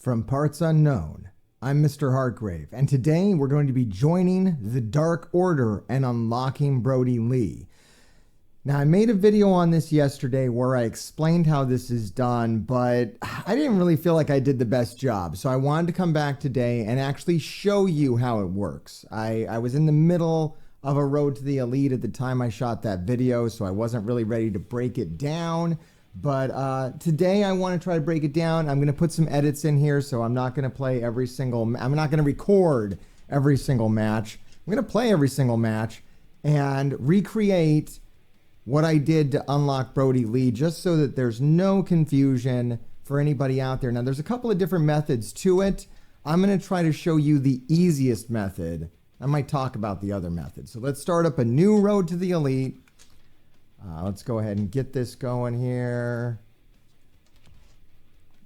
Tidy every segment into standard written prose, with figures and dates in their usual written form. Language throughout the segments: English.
From parts unknown, I'm Mr. Hartgrave, and today we're going to be joining the Dark Order and unlocking Brodie Lee. Now, I made a video on this yesterday where I explained how this is done, but I didn't really feel like I did the best job, so I wanted to come back today and actually show you how it works. I was in the middle of a road to the elite at the time I shot that video, so I wasn't really ready to break it down. But today I want to try to break it down. I'm going to put some edits in here, so I'm not going to play every single... I'm not going to record every single match. I'm going to play every single match and recreate what I did to unlock Brodie Lee, just so that there's no confusion for anybody out there. Now, there's a couple of different methods to it. I'm going to try to show you the easiest method. I might talk about the other method. So let's start up a new road to the elite. Let's go ahead and get this going here.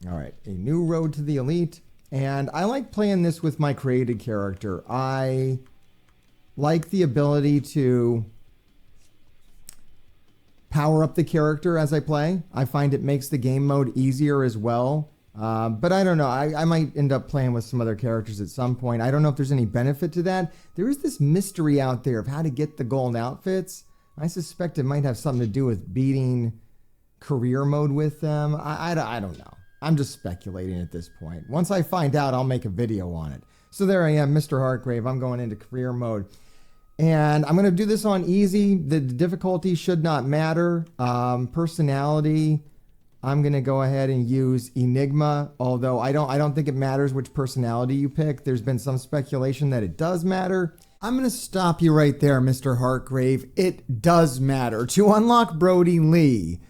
All right, a new road to the elite. And I like playing this with my created character. I like the ability to power up the character as I play. I find it makes the game mode easier as well. But I don't know. I might end up playing with some other characters at some point. I don't know if there's any benefit to that. There is this mystery out there of how to get the gold outfits. I suspect it might have something to do with beating career mode with them. I don't know. I'm just speculating at this point. Once I find out, I'll make a video on it. So there I am, Mr. Hartgrave. I'm going into career mode. And I'm going to do this on easy. The difficulty should not matter. Personality, I'm going to go ahead and use Enigma. Although I don't think it matters which personality you pick. There's been some speculation that it does matter. I'm going to stop you right there, Mr. Hartgrave. It does matter. To unlock Brodie Lee,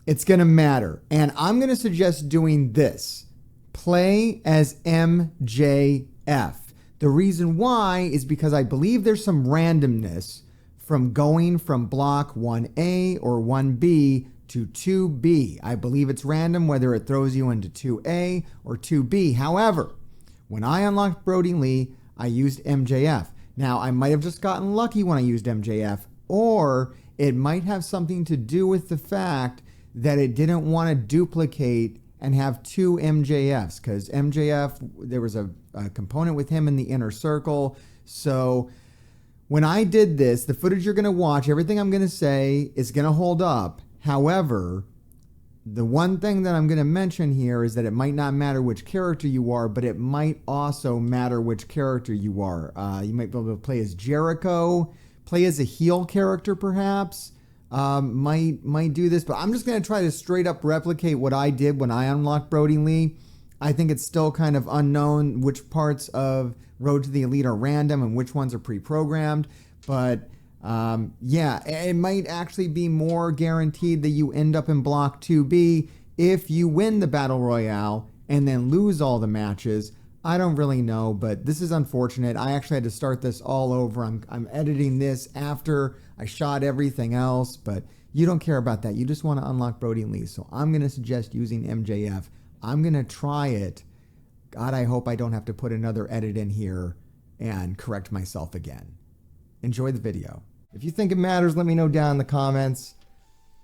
it's going to matter. And I'm going to suggest doing this. Play as MJF. The reason why is because I believe there's some randomness from going from block 1A or 1B to 2B. I believe it's random whether it throws you into 2A or 2B. However, when I unlocked Brodie Lee, I used MJF. Now, I might have just gotten lucky when I used MJF, or it might have something to do with the fact that it didn't want to duplicate and have two MJFs, because MJF, there was a component with him in the inner circle. So when I did this, the footage you're going to watch, everything I'm going to say is going to hold up. However, the one thing that I'm going to mention here is that it might not matter which character you are, but it might also matter which character you are. You might be able to play as Jericho, play as a heel character perhaps. Might do this, but I'm just going to try to straight up replicate what I did when I unlocked Brodie Lee. I think it's still kind of unknown which parts of Road to the Elite are random and which ones are pre-programmed, but yeah, it might actually be more guaranteed that you end up in block 2B if you win the Battle Royale and then lose all the matches. I don't really know, but this is unfortunate. I actually had to start this all over. I'm editing this after I shot everything else, but you don't care about that. You just want to unlock Brodie Lee. So I'm going to suggest using MJF. I'm going to try it. God, I hope I don't have to put another edit in here and correct myself again. Enjoy the video. If you think it matters, let me know down in the comments.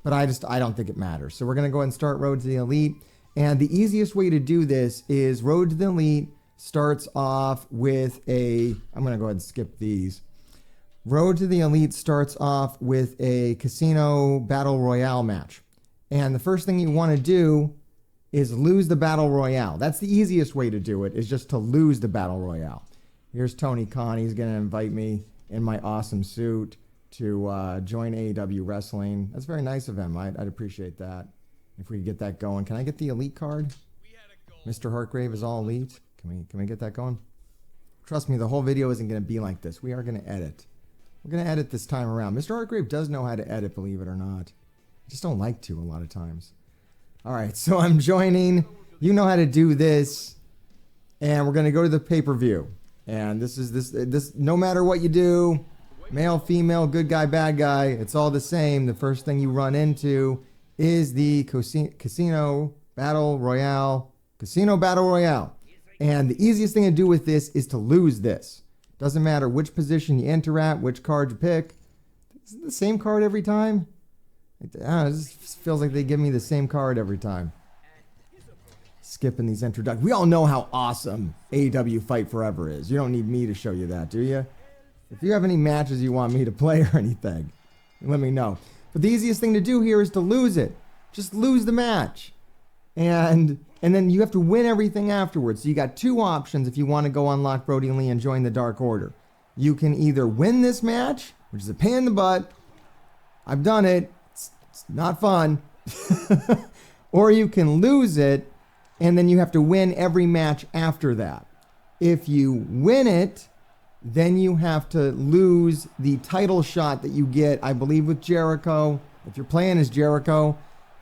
But I don't think it matters. So we're going to go ahead and start Road to the Elite. And the easiest way to do this is Road to the Elite starts off with a... I'm going to go ahead and skip these. Road to the Elite starts off with a Casino Battle Royale match. And the first thing you want to do is lose the Battle Royale. That's the easiest way to do it, is just to lose the Battle Royale. Here's Tony Khan. He's going to invite me in my awesome suit to join AEW Wrestling. That's very nice of him. I'd appreciate that. If we could get that going. Can I get the Elite card? Mr. Hartgrave is all Elite. Can we get that going? Trust me, the whole video isn't going to be like this. We are going to edit. We're going to edit this time around. Mr. Hartgrave does know how to edit, believe it or not. I just don't like to a lot of times. All right, so I'm joining. You know how to do this. And we're going to go to the pay-per-view. And this no matter what you do, male, female, good guy, bad guy, it's all the same. The first thing you run into is the Casino Battle Royale. Casino Battle Royale. And the easiest thing to do with this is to lose this. Doesn't matter which position you enter at, which card you pick. Is it the same card every time? I don't know, it just feels like they give me the same card every time. skipping these introductions. We all know how awesome AEW Fight Forever is. You don't need me to show you that, do you? If you have any matches you want me to play or anything, let me know. But the easiest thing to do here is to lose it. Just lose the match. And then you have to win everything afterwards. So you got two options if you want to go unlock Brodie Lee and join the Dark Order. You can either win this match, which is a pain in the butt. I've done it. It's not fun. Or you can lose it, and then you have to win every match after that. If you win it, then you have to lose the title shot that you get, I believe, with Jericho. If you're playing as Jericho.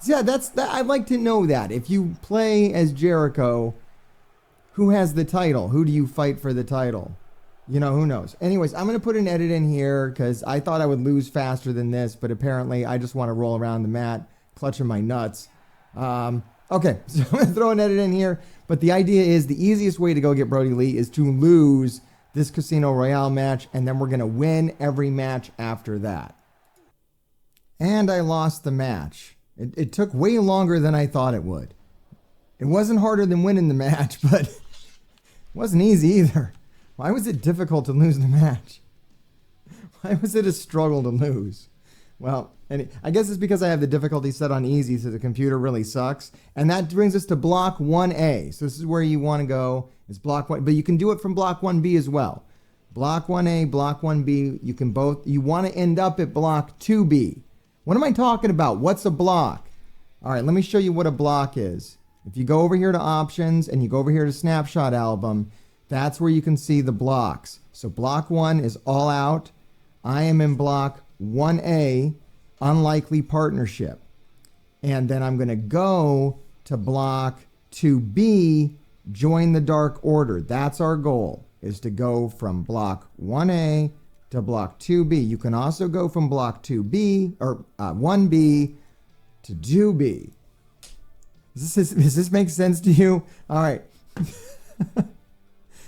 Yeah, I'd like to know that. If you play as Jericho, who has the title? Who do you fight for the title? You know, who knows? Anyways, I'm going to put an edit in here because I thought I would lose faster than this, but apparently I just want to roll around the mat, clutching my nuts. Okay, so I'm going to throw an edit in here, but the idea is the easiest way to go get Brodie Lee is to lose this Casino Royale match, and then we're going to win every match after that. And I lost the match. It took way longer than I thought it would. It wasn't harder than winning the match, but it wasn't easy either. Why was it difficult to lose the match? Why was it a struggle to lose? Well, I guess it's because I have the difficulty set on easy, so the computer really sucks. And that brings us to block 1A. So this is where you want to go. It's block 1, but you can do it from block 1B as well. Block 1A, block 1B, you want to end up at block 2B. What am I talking about? What's a block? All right, let me show you what a block is. If you go over here to options and you go over here to snapshot album, that's where you can see the blocks. So block 1 is all out. I am in block 1A, unlikely partnership. And then I'm going to go to block 2B, join the Dark Order. That's our goal, is to go from block 1A to block 2B. You can also go from block 2B or 1B to 2B. Does this make sense to you? All right.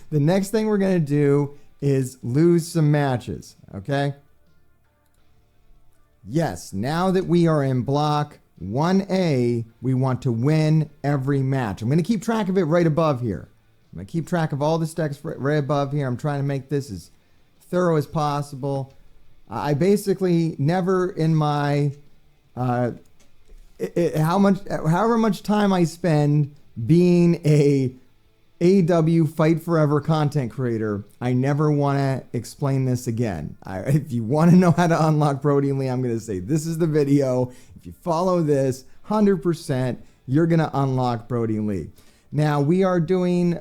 The next thing we're going to do is lose some matches, okay? Yes, now that we are in block 1A, we want to win every match. I'm going to keep track of it right above here. I'm going to keep track of all the steps right above here. I'm trying to make this as thorough as possible. I basically never in my, however much time I spend being a AEW Fight Forever content creator, I never want to explain this again. If you want to know how to unlock Brodie Lee, I'm going to say this is the video. If you follow this, 100%, you're going to unlock Brodie Lee. Now, we are doing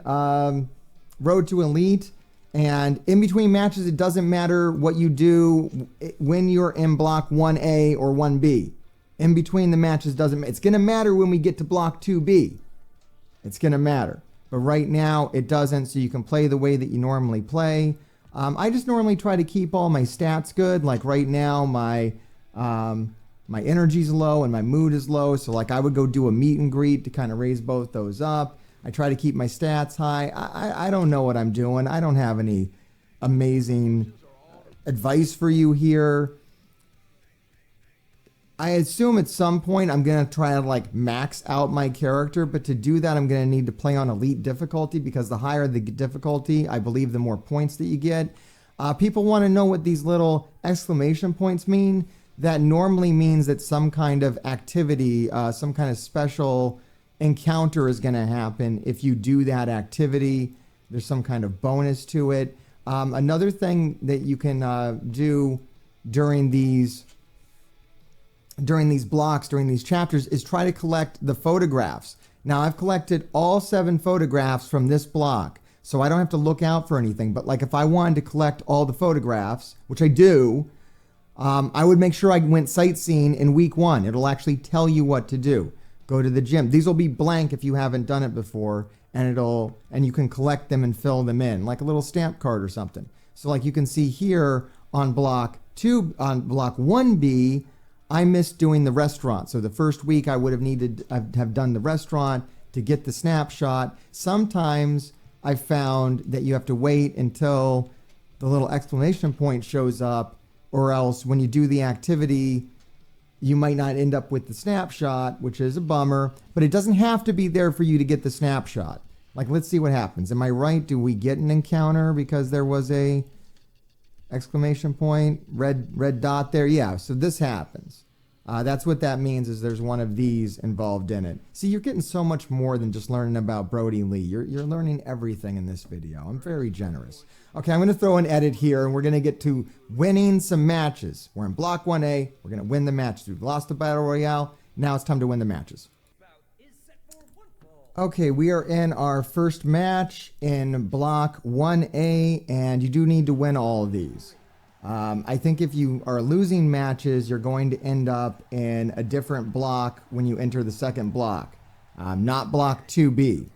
Road to Elite, and in between matches, it doesn't matter what you do when you're in block 1A or 1B. In between the matches doesn't matter. It's going to matter when we get to block 2B. It's going to matter. But right now, it doesn't, so you can play the way that you normally play. I just normally try to keep all my stats good. Like right now, my energy's low and my mood is low. So like I would go do a meet and greet to kind of raise both those up. I try to keep my stats high. I don't know what I'm doing. I don't have any amazing advice for you here. I assume at some point I'm going to try to like max out my character, but to do that, I'm going to need to play on elite difficulty because the higher the difficulty, I believe the more points that you get. People want to know what these little exclamation points mean. That normally means that some kind of activity, some kind of special encounter is going to happen. If you do that activity, there's some kind of bonus to it. Another thing that you can do during these blocks, during these chapters, is try to collect the photographs. Now, I've collected all 7 photographs from this block, so I don't have to look out for anything. But like if I wanted to collect all the photographs, which I do, I would make sure I went sightseeing in week 1. It'll actually tell you what to do. Go to the gym. These will be blank if you haven't done it before, and you can collect them and fill them in, like a little stamp card or something. So like you can see here on block 1B, I missed doing the restaurant. So the first week I would have needed to have done the restaurant to get the snapshot. Sometimes I found that you have to wait until the little exclamation point shows up, or else when you do the activity, you might not end up with the snapshot, which is a bummer, but it doesn't have to be there for you to get the snapshot. Like, let's see what happens. Am I right? Do we get an encounter because there was a exclamation point, red dot there? Yeah, so this happens. That's what that means, is there's one of these involved in it. See, you're getting so much more than just learning about Brodie Lee. You're learning everything in this video. I'm very generous. Okay, I'm going to throw an edit here, and we're going to get to winning some matches. We're in Block 1A. We're going to win the matches. We've lost the Battle Royale. Now it's time to win the matches. Okay, we are in our first match in Block 1A, and you do need to win all of these. I think if you are losing matches, you're going to end up in a different block when you enter the second block, not Block 2B.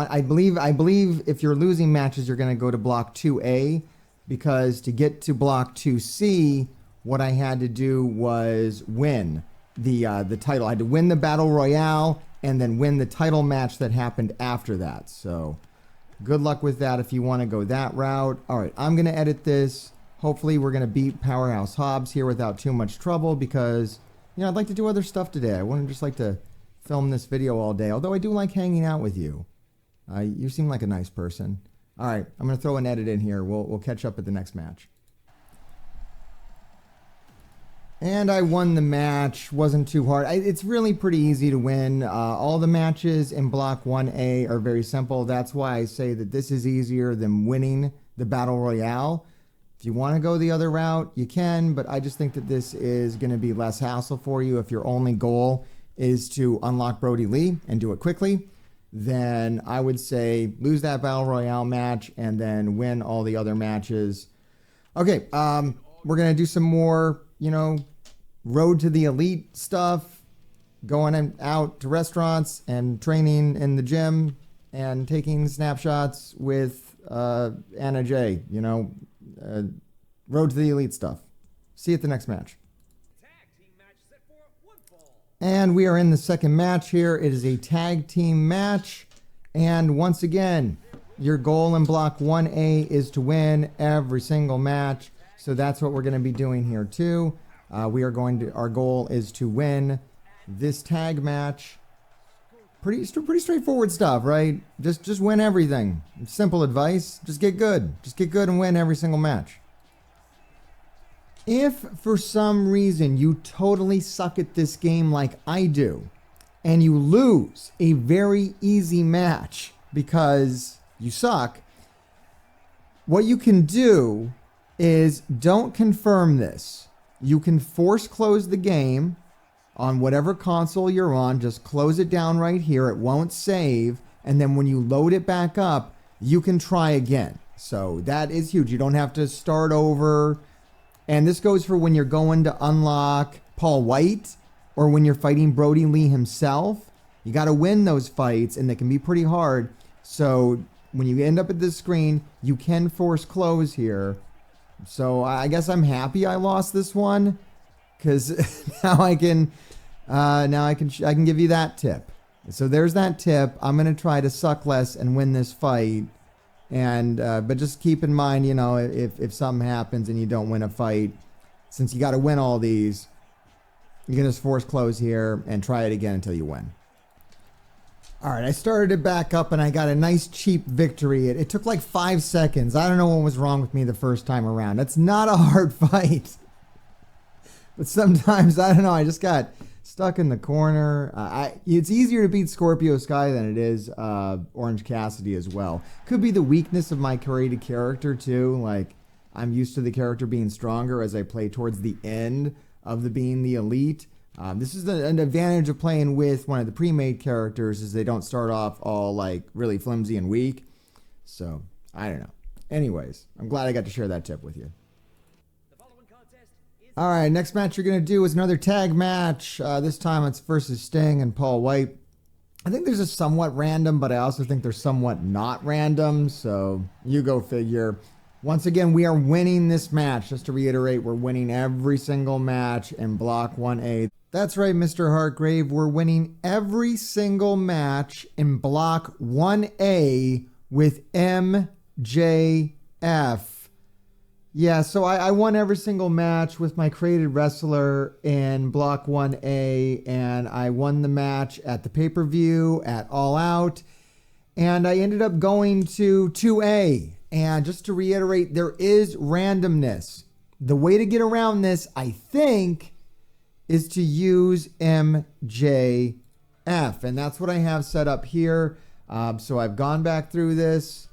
I believe if you're losing matches, you're going to go to Block 2A, because to get to Block 2C, what I had to do was win the title. I had to win the Battle Royale and then win the title match that happened after that. So good luck with that if you want to go that route. All right, I'm going to edit this. Hopefully we're going to beat Powerhouse Hobbs here without too much trouble, because, you know, I'd like to do other stuff today. I wouldn't just like to film this video all day, although I do like hanging out with you. You seem like a nice person. All right, I'm going to throw an edit in here. We'll catch up at the next match. And I won the match. Wasn't too hard. It's really pretty easy to win. All the matches in Block 1A are very simple. That's why I say that this is easier than winning the Battle Royale. If you want to go the other route, you can, but I just think that this is going to be less hassle for you. If your only goal is to unlock Brodie Lee and do it quickly, then I would say lose that Battle Royale match and then win all the other matches. Okay, we're going to do some more, you know, road to the elite stuff, going out to restaurants and training in the gym and taking snapshots with Anna J, you know, road to the elite stuff. See you at the next match. And we are in the second match here. It is a tag team match. And once again, your goal in Block 1A is to win every single match. So that's what we're going to be doing here too. Our goal is to win this tag match. Pretty straightforward stuff, right? Just win everything. Simple advice. Just get good. Just get good and win every single match. If for some reason you totally suck at this game like I do, and you lose a very easy match because you suck, what you can do is don't confirm this. You can force close the game on whatever console you're on. Just close it down right here. It won't save. And then when you load it back up, you can try again. So that is huge. You don't have to start over. And this goes for when you're going to unlock Paul White or when you're fighting Brodie Lee himself. You got to win those fights, and they can be pretty hard. So when you end up at this screen, you can force close here. So I guess I'm happy I lost this one, because now I can give you that tip. So there's that tip. I'm gonna try to suck less and win this fight. And but just keep in mind, you know, if something happens and you don't win a fight, since you got to win all these, you can just force close here and try it again until you win. All right, I started it back up and I got a nice cheap victory. It took like 5 seconds. I don't know what was wrong with me the first time around. It's not a hard fight. But sometimes, I don't know, I just got stuck in the corner. It's easier to beat Scorpio Sky than it is Orange Cassidy as well. Could be the weakness of my created character too. Like, I'm used to the character being stronger as I play towards the end of being the elite. This is an advantage of playing with one of the pre-made characters, is they don't start off all like really flimsy and weak. So, I don't know. Anyways, I'm glad I got to share that tip with you. All right, next match you're going to do is another tag match. This time it's versus Sting and Paul White. I think there's a somewhat random, but I also think there's somewhat not random. So you go figure. Once again, we are winning this match. Just to reiterate, we're winning every single match in Block 1A. That's right, Mr. Hartgrave. We're winning every single match in Block 1A with MJF. Yeah, so I won every single match with my created wrestler in Block 1A, and I won the match at the pay-per-view at All Out, and I ended up going to 2A. And just to reiterate, there is randomness. The way to get around this, I think, is to use MJF, and that's what I have set up here. So I've gone back through this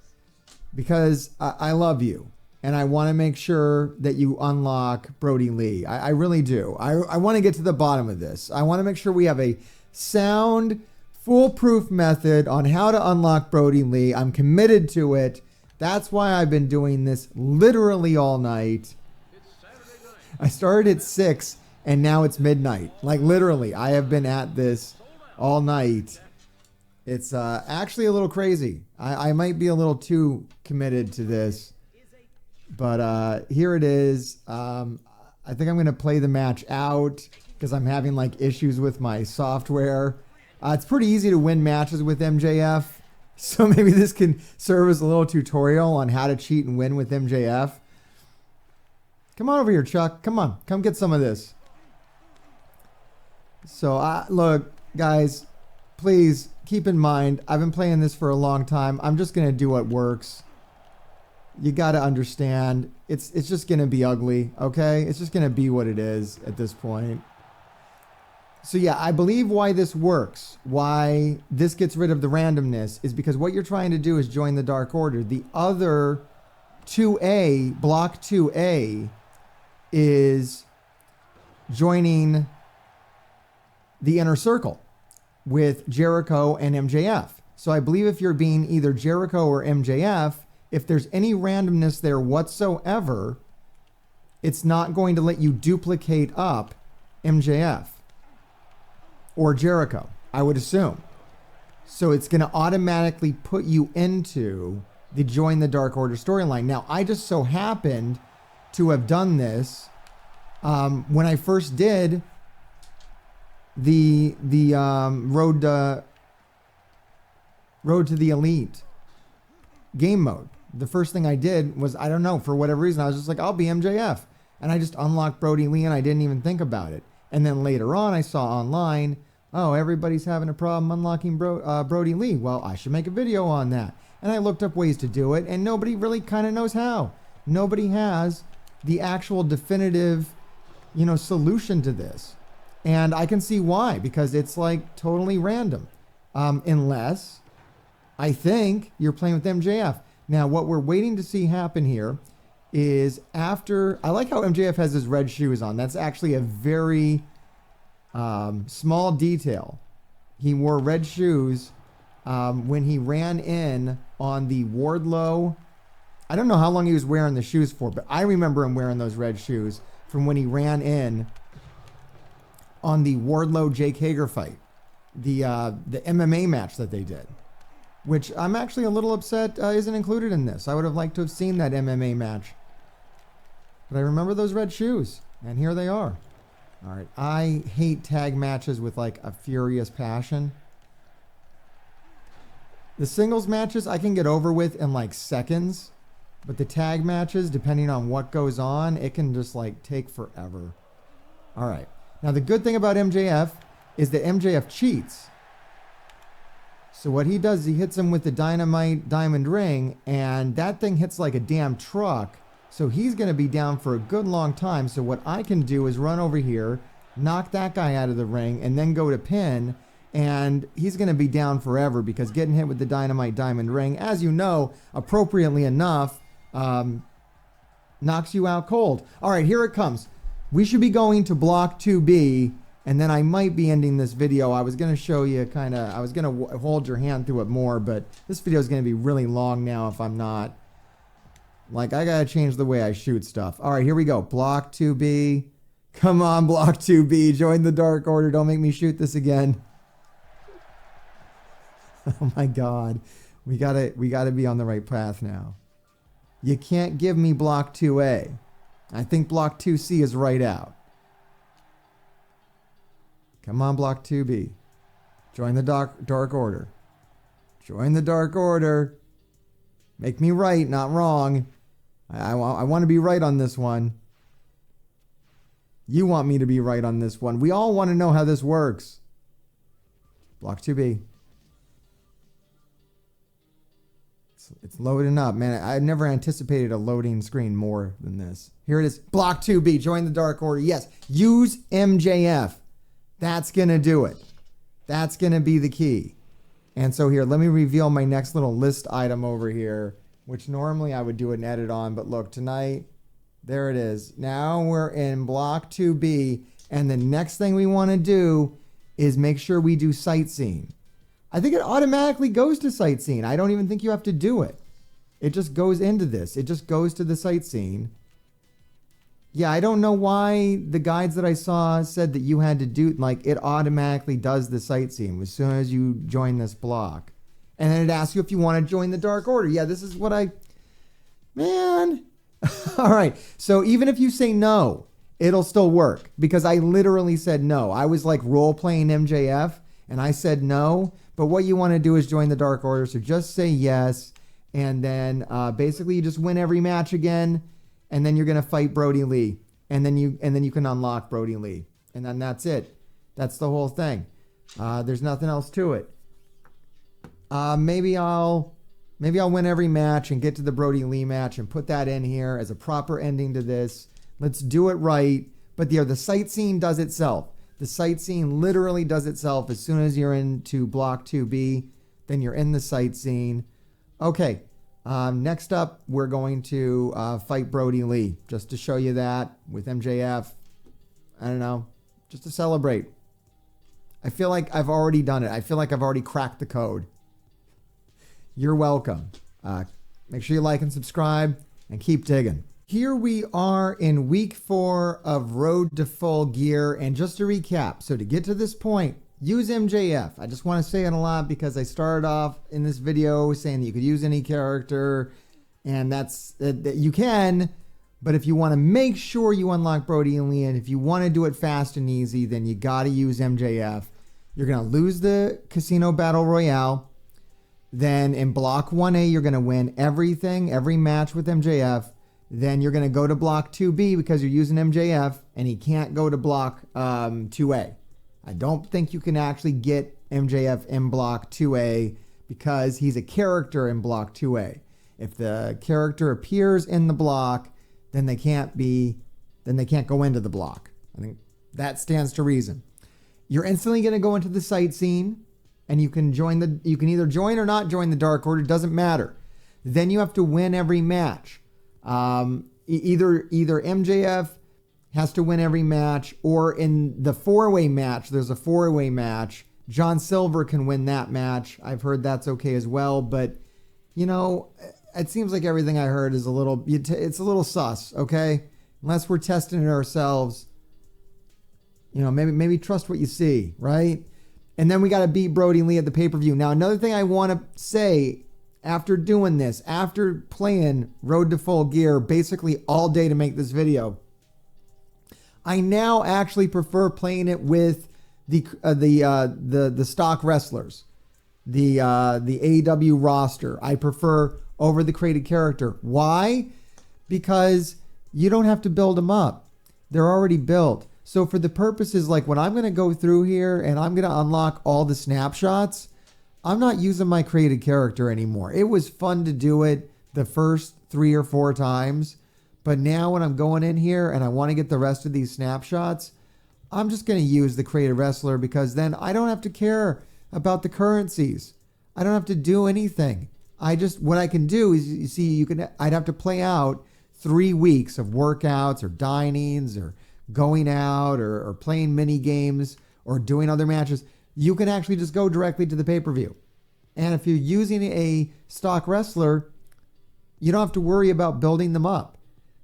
because I love you. And I want to make sure that you unlock Brodie Lee. I really do. I want to get to the bottom of this. I want to make sure we have a sound, foolproof method on how to unlock Brodie Lee. I'm committed to it. That's why I've been doing this literally all night. I started at 6 and now it's midnight. Like literally, I have been at this all night. It's actually a little crazy. I might be a little too committed to this. But here it is. I think I'm going to play the match out because I'm having like issues with my software. It's pretty easy to win matches with MJF. So maybe this can serve as a little tutorial on how to cheat and win with MJF. Come on over here, Chuck. Come on. Come get some of this. So look, guys, please keep in mind, I've been playing this for a long time. I'm just going to do what works. You got to understand, it's just going to be ugly, okay? It's just going to be what it is at this point. So yeah, I believe why this works, why this gets rid of the randomness, is because what you're trying to do is join the Dark Order. The other 2A, Block 2A, is joining the Inner Circle with Jericho and MJF. So I believe if you're being either Jericho or MJF, if there's any randomness there whatsoever, it's not going to let you duplicate up MJF or Jericho, I would assume. So it's going to automatically put you into the Join the Dark Order storyline. Now, I just so happened to have done this when I first did the Road to the Elite game mode. The first thing I did was, I don't know, for whatever reason, I was just like, I'll be MJF. And I just unlocked Brodie Lee and I didn't even think about it. And then later on, I saw online, oh, everybody's having a problem unlocking Brodie Lee. Well, I should make a video on that. And I looked up ways to do it, and nobody really kind of knows how. Nobody has the actual definitive, solution to this. And I can see why, because it's like totally random. Unless, I think, you're playing with MJF. Now, what we're waiting to see happen here is after... I like how MJF has his red shoes on. That's actually a very small detail. He wore red shoes when he ran in on the Wardlow. I don't know how long he was wearing the shoes for, but I remember him wearing those red shoes from when he ran in on the Wardlow Jake Hager fight, the MMA match that they did, which I'm actually a little upset isn't included in this. I would have liked to have seen that MMA match, but I remember those red shoes, and here they are. All right, I hate tag matches with like a furious passion. The singles matches I can get over with in like seconds, but the tag matches, depending on what goes on, it can just like take forever. All right. Now, the good thing about MJF is that MJF cheats. So what he does is he hits him with the dynamite diamond ring, and that thing hits like a damn truck. So he's going to be down for a good long time. So what I can do is run over here, knock that guy out of the ring, and then go to pin. And he's going to be down forever because getting hit with the dynamite diamond ring, as you know, appropriately enough, knocks you out cold. All right, here it comes. We should be going to Block 2B, and then I might be ending this video. I was going to show you I was going to hold your hand through it more, but this video is going to be really long now if I'm not. Like, I got to change the way I shoot stuff. All right, here we go. Block 2B. Come on, Block 2B. Join the Dark Order. Don't make me shoot this again. Oh, my God. We gotta be on the right path now. You can't give me Block 2A. I think Block 2C is right out. Come on, Block 2B. Join the Dark Order. Join the Dark Order. Make me right, not wrong. I want to be right on this one. You want me to be right on this one. We all want to know how this works. Block 2B. It's loading up, man. I never anticipated a loading screen more than this. Here it is. Block 2B. Join the Dark Order. Yes. Use MJF. That's going to do it. That's going to be the key. And so here, let me reveal my next little list item over here, which normally I would do an edit on. But look, tonight, there it is. Now we're in Block 2B. And the next thing we want to do is make sure we do sightseeing. I think it automatically goes to sightseeing. I don't even think you have to do it. It just goes into this. It just goes to the sightseeing. Yeah, I don't know why the guides that I saw said that you had to do, like, it automatically does the sightseeing as soon as you join this block. And then it asks you if you want to join the Dark Order. Yeah, this is what man. All right. So even if you say no, it'll still work because I literally said no. I was like role playing MJF and I said no. But what you want to do is join the Dark Order. So just say yes. And then basically you just win every match again. And then you're going to fight Brodie Lee. And then you can unlock Brodie Lee. And then that's it. That's the whole thing. There's nothing else to it. Maybe I'll win every match and get to the Brodie Lee match and put that in here as a proper ending to this. Let's do it right. But the sightseeing does itself. The sightseeing literally does itself as soon as you're into Block 2B. Then you're in the sightseeing. Okay. Next up, we're going to fight Brodie Lee. Just to show you that with MJF. I don't know. Just to celebrate. I feel like I've already done it. I feel like I've already cracked the code. You're welcome. Make sure you like and subscribe and keep digging. Here we are in week 4 of Road to Full Gear. And just to recap, so to get to this point, use MJF. I just want to say it a lot because I started off in this video saying that you could use any character. And that you can. But if you want to make sure you unlock Brodie Lee, and if you want to do it fast and easy, then you got to use MJF. You're going to lose the Casino Battle Royale. Then in Block 1A, you're going to win everything, every match with MJF. Then you're going to go to Block 2B because you're using MJF, and he can't go to Block 2A. I don't think you can actually get MJF in Block 2A because he's a character in Block 2A. If the character appears in the block, then they can't go into the block. I think that stands to reason. You're instantly going to go into the sightseeing, and you can either join or not join the Dark Order. It doesn't matter. Then you have to win every match. Either MJF has to win every match, or in the 4-way match, there's a 4-way match. John Silver can win that match. I've heard that's okay as well, but it seems like everything I heard is it's a little sus, okay? Unless we're testing it ourselves, maybe trust what you see, right? And then we got to beat Brodie Lee at the pay-per-view. Now, another thing I want to say after doing this, after playing Road to Full Gear basically all day to make this video, I now actually prefer playing it with the stock wrestlers, the AEW roster. I prefer over the created character. Why? Because you don't have to build them up. They're already built. So for the purposes, like when I'm going to go through here and I'm going to unlock all the snapshots, I'm not using my created character anymore. It was fun to do it the first 3 or 4 times. But now when I'm going in here and I want to get the rest of these snapshots, I'm just going to use the created wrestler because then I don't have to care about the currencies. I don't have to do anything. What I can do is, I'd have to play out 3 weeks of workouts or dinings or going out or playing mini games or doing other matches. You can actually just go directly to the pay-per-view. And if you're using a stock wrestler, you don't have to worry about building them up.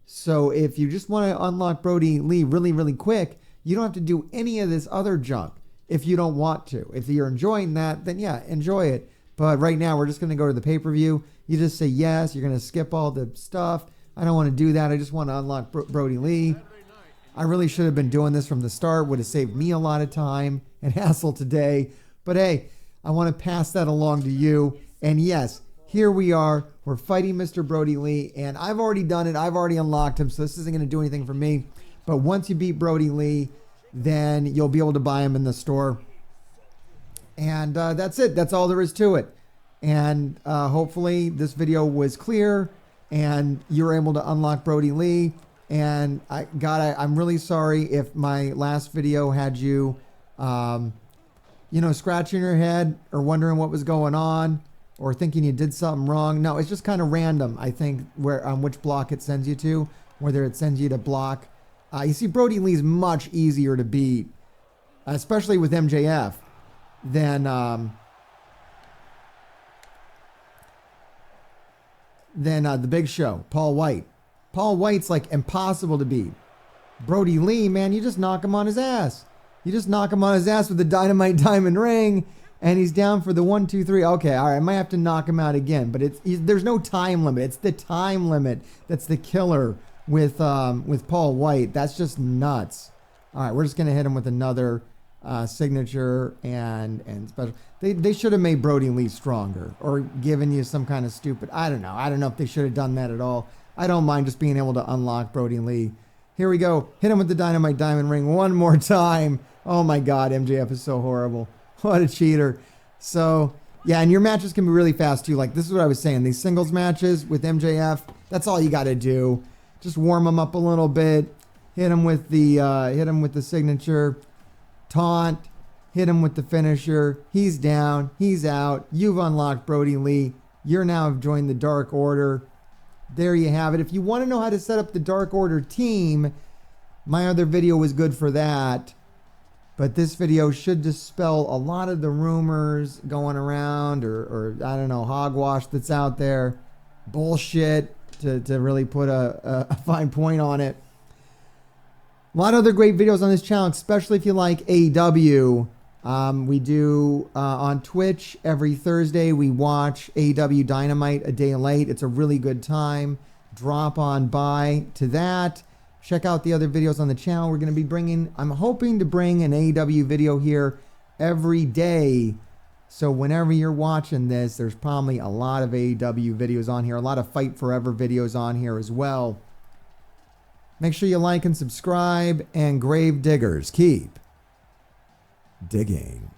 So if you just want to unlock Brodie Lee really, really quick, you don't have to do any of this other junk if you don't want to. If you're enjoying that, then yeah, enjoy it. But right now, we're just going to go to the pay-per-view. You just say yes. You're going to skip all the stuff. I don't want to do that. I just want to unlock Brodie Lee. I really should have been doing this from the start. Would have saved me a lot of time and hassle today. But hey, I want to pass that along to you. And yes, here we are. We're fighting Mr. Brodie Lee, and I've already done it. I've already unlocked him, so this isn't going to do anything for me. But once you beat Brodie Lee, then you'll be able to buy him in the store. And that's it. That's all there is to it. And hopefully this video was clear and you were able to unlock Brodie Lee. And I'm really sorry if my last video had you, scratching your head or wondering what was going on or thinking you did something wrong. No, it's just kind of random, I think, on which block it sends you to, whether it sends you to block. You see, Brodie Lee's much easier to beat, especially with MJF, than the Big Show, Paul White. Paul White's like impossible to beat. Brodie Lee, man, you just knock him on his ass. You just knock him on his ass with the Dynamite Diamond Ring, and he's down for the 1, 2, 3. Okay, all right, I might have to knock him out again, but there's no time limit. It's the time limit that's the killer with Paul White. That's just nuts. All right, we're just gonna hit him with another signature and special. They should have made Brodie Lee stronger or given you some kind of stupid. I don't know if they should have done that at all. I don't mind just being able to unlock Brodie Lee. Here we go. Hit him with the Dynamite Diamond Ring one more time. Oh my God, MJF is so horrible. What a cheater. So yeah, and your matches can be really fast too. Like this is what I was saying. These singles matches with MJF, that's all you got to do. Just warm him up a little bit. Hit him with the signature. Taunt. Hit him with the finisher. He's down. He's out. You've unlocked Brodie Lee. You're now joined the Dark Order. There you have it. If you want to know how to set up the Dark Order team, my other video was good for that. But this video should dispel a lot of the rumors going around or I don't know, hogwash that's out there. Bullshit, to really put a fine point on it. A lot of other great videos on this channel, especially if you like AEW. We do on Twitch every Thursday. We watch AEW Dynamite a day late. It's a really good time. Drop on by to that. Check out the other videos on the channel. We're going to be I'm hoping to bring an AEW video here every day. So whenever you're watching this, there's probably a lot of AEW videos on here. A lot of Fight Forever videos on here as well. Make sure you like and subscribe. And Grave Diggers, keep digging.